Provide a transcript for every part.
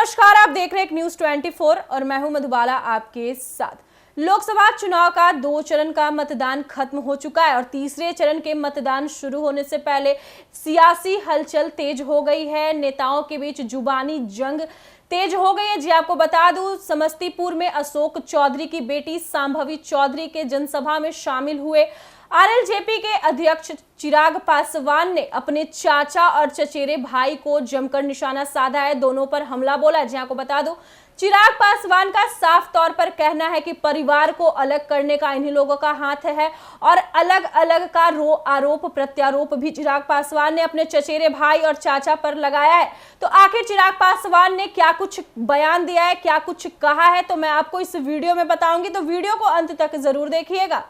नमस्कार, आप देख रहे हैं न्यूज 24 और मैं हूं मधुबाला आपके साथ। लोकसभा चुनाव का 2 चरण का मतदान खत्म हो चुका है और तीसरे चरण के मतदान शुरू होने से पहले सियासी हलचल तेज हो गई है। नेताओं के बीच जुबानी जंग तेज हो गई है। जी आपको बता दूं, समस्तीपुर में अशोक चौधरी की बेटी शांभवी चौधरी के जनसभा में शामिल हुए आरएलजेपी के अध्यक्ष चिराग पासवान ने अपने चाचा और चचेरे भाई को जमकर निशाना साधा है, दोनों पर हमला बोला है। जी आपको बता दूं, चिराग पासवान का साफ तौर पर कहना है कि परिवार को अलग करने का इन्हीं लोगों का हाथ है और अलग अलग का आरोप प्रत्यारोप भी चिराग पासवान ने अपने चचेरे भाई और चाचा पर लगाया है। तो आखिर चिराग पासवान ने क्या कुछ बयान दिया है, क्या कुछ कहा है, तो मैं आपको इस वीडियो में बताऊंगी, तो वीडियो को अंत तक जरूर देखिएगा।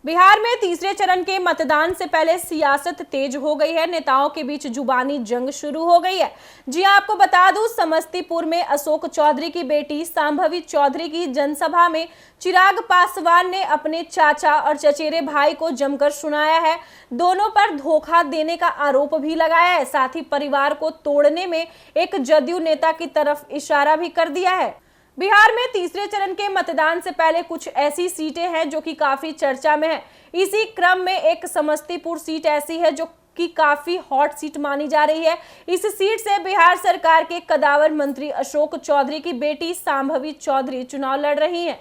बिहार में तीसरे चरण के मतदान से पहले सियासत तेज हो गई है। नेताओं के बीच जुबानी जंग शुरू हो गई है। जी आपको बता दूं, समस्तीपुर में अशोक चौधरी की बेटी शांभवी चौधरी की जनसभा में चिराग पासवान ने अपने चाचा और चचेरे भाई को जमकर सुनाया है। दोनों पर धोखा देने का आरोप भी लगाया है, साथ ही परिवार को तोड़ने में एक जदयू नेता की तरफ इशारा भी कर दिया है। बिहार में तीसरे चरण के मतदान से पहले कुछ ऐसी सीटें हैं जो कि काफी चर्चा में है। इसी क्रम में एक समस्तीपुर सीट ऐसी है जो कि काफी हॉट सीट मानी जा रही है। इस सीट से बिहार सरकार के कदावर मंत्री अशोक चौधरी की बेटी शांभवी चौधरी चुनाव लड़ रही हैं।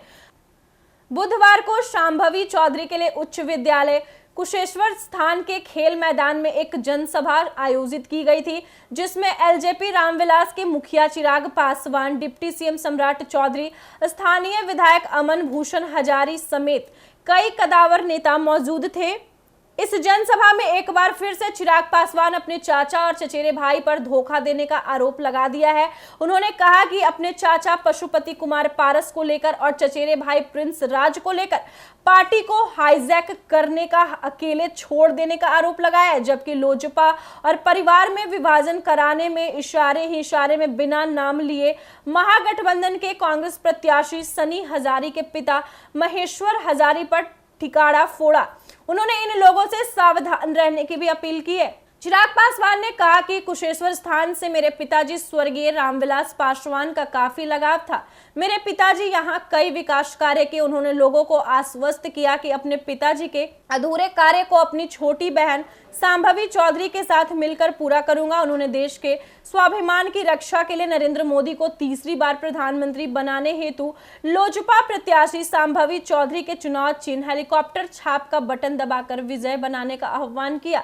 बुधवार को शांभवी चौधरी के लिए उच्च विद्यालय कुशेश्वर स्थान के खेल मैदान में एक जनसभा आयोजित की गई थी, जिसमें एलजेपी रामविलास के मुखिया चिराग पासवान, डिप्टी सीएम सम्राट चौधरी, स्थानीय विधायक अमन भूषण हजारी समेत कई कदावर नेता मौजूद थे। इस जनसभा में एक बार फिर से चिराग पासवान अपने चाचा और चचेरे भाई पर धोखा देने का आरोप लगा दिया है। उन्होंने कहा कि अपने चाचा पशुपति कुमार पारस को लेकर और चचेरे भाई प्रिंस राज को लेकर पार्टी को हाईजैक करने का, अकेले छोड़ देने का आरोप लगाया है, जबकि लोजपा और परिवार में विभाजन कराने में इशारे में बिना नाम लिए महागठबंधन के कांग्रेस प्रत्याशी सनी हजारी के पिता महेश्वर हजारी पर ठिकाड़ा फोड़ा। उन्होंने इन लोगों से सावधान रहने की भी अपील की है। चिराग पासवान ने कहा कि कुशेश्वर स्थान से मेरे पिताजी स्वर्गीय रामविलास पासवान का काफी लगाव था। मेरे पिताजी यहाँ कई विकास कार्य किए। उन्होंने लोगों को आश्वस्त किया कि अपने पिताजी के अधूरे कार्य को अपनी छोटी बहन शांभवी चौधरी के साथ मिलकर पूरा करूंगा। उन्होंने देश के स्वाभिमान की रक्षा के लिए नरेंद्र मोदी को तीसरी बार प्रधानमंत्री बनाने हेतु लोजपा प्रत्याशी शांभवी चौधरी के चुनाव चिन्ह हेलीकॉप्टर छाप का बटन दबाकर विजय बनाने का आह्वान किया।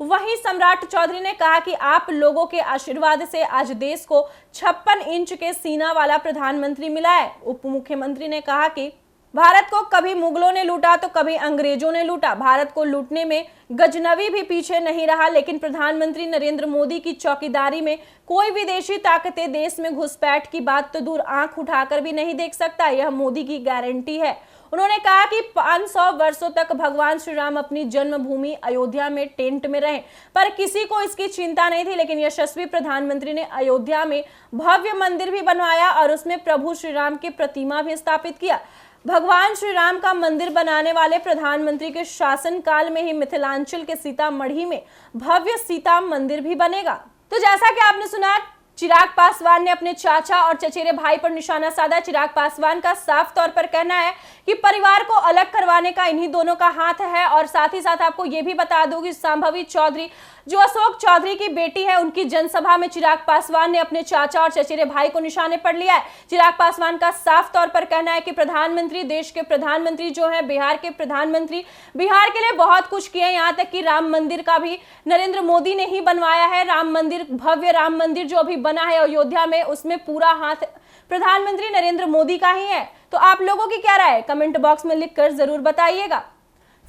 वहीं सम्राट चौधरी ने कहा कि आप लोगों के आशीर्वाद से आज देश को 56 इंच के सीना वाला प्रधानमंत्री मिला है। उप मुख्यमंत्री ने कहा कि भारत को कभी मुगलों ने लूटा तो कभी अंग्रेजों ने लूटा। भारत को लूटने में गजनवी भी पीछे नहीं रहा, लेकिन प्रधानमंत्री नरेंद्र मोदी की चौकीदारी में कोई विदेशी ताकतें देश में घुसपैठ की बात तो दूर, आंख उठाकर भी नहीं देख सकता। यह मोदी की गारंटी है। उन्होंने कहा कि 500 वर्षों तक भगवान श्री राम अपनी जन्मभूमि अयोध्या में टेंट में रहे, पर किसी को इसकी चिंता नहीं थी। लेकिन यशस्वी प्रधानमंत्री ने अयोध्या में भव्य मंदिर भी बनवाया और उसमें प्रभु श्री राम की प्रतिमा भी स्थापित किया। भगवान श्री राम का मंदिर बनाने वाले प्रधानमंत्री के शासनकाल में ही मिथिलांचल के सीतामढ़ी में भव्य सीता मंदिर भी बनेगा। तो जैसा कि आपने सुना, चिराग पासवान ने अपने चाचा और चचेरे भाई पर निशाना साधा। चिराग पासवान का साफ तौर पर कहना है कि परिवार को अलग करवाने का इन्हीं दोनों का हाथ है। और साथ ही साथ आपको यह भी बता दूं कि शांभवी चौधरी जो अशोक चौधरी की बेटी है, उनकी जनसभा में चिराग पासवान ने अपने चाचा और चचेरे भाई को निशाने पर लिया है। चिराग पासवान का साफ तौर पर कहना है कि प्रधानमंत्री, देश के प्रधानमंत्री जो है, बिहार के प्रधानमंत्री, बिहार के लिए बहुत कुछ किए। यहाँ तक कि राम मंदिर का भी नरेंद्र मोदी ने ही बनवाया है। राम मंदिर, भव्य राम मंदिर जो अभी बना है अयोध्या में, उसमें पूरा हाथ प्रधानमंत्री नरेंद्र मोदी का ही है। तो आप लोगों की क्या राय है, कमेंट बॉक्स में लिखकर जरूर बताइएगा।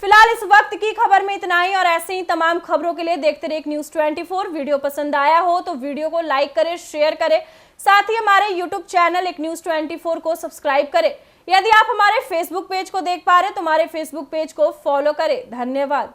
फिलहाल इस वक्त की खबर में इतना ही और ऐसे ही तमाम खबरों के लिए देखते रहिए न्यूज 24। वीडियो पसंद आया हो तो वीडियो को लाइक करें, शेयर करें, साथ ही हमारे यूट्यूब चैनल एक न्यूज 24 को सब्सक्राइब करें। यदि आप हमारे फेसबुक पेज को देख पा रहे हैं तो हमारे फेसबुक पेज को फॉलो करें। धन्यवाद।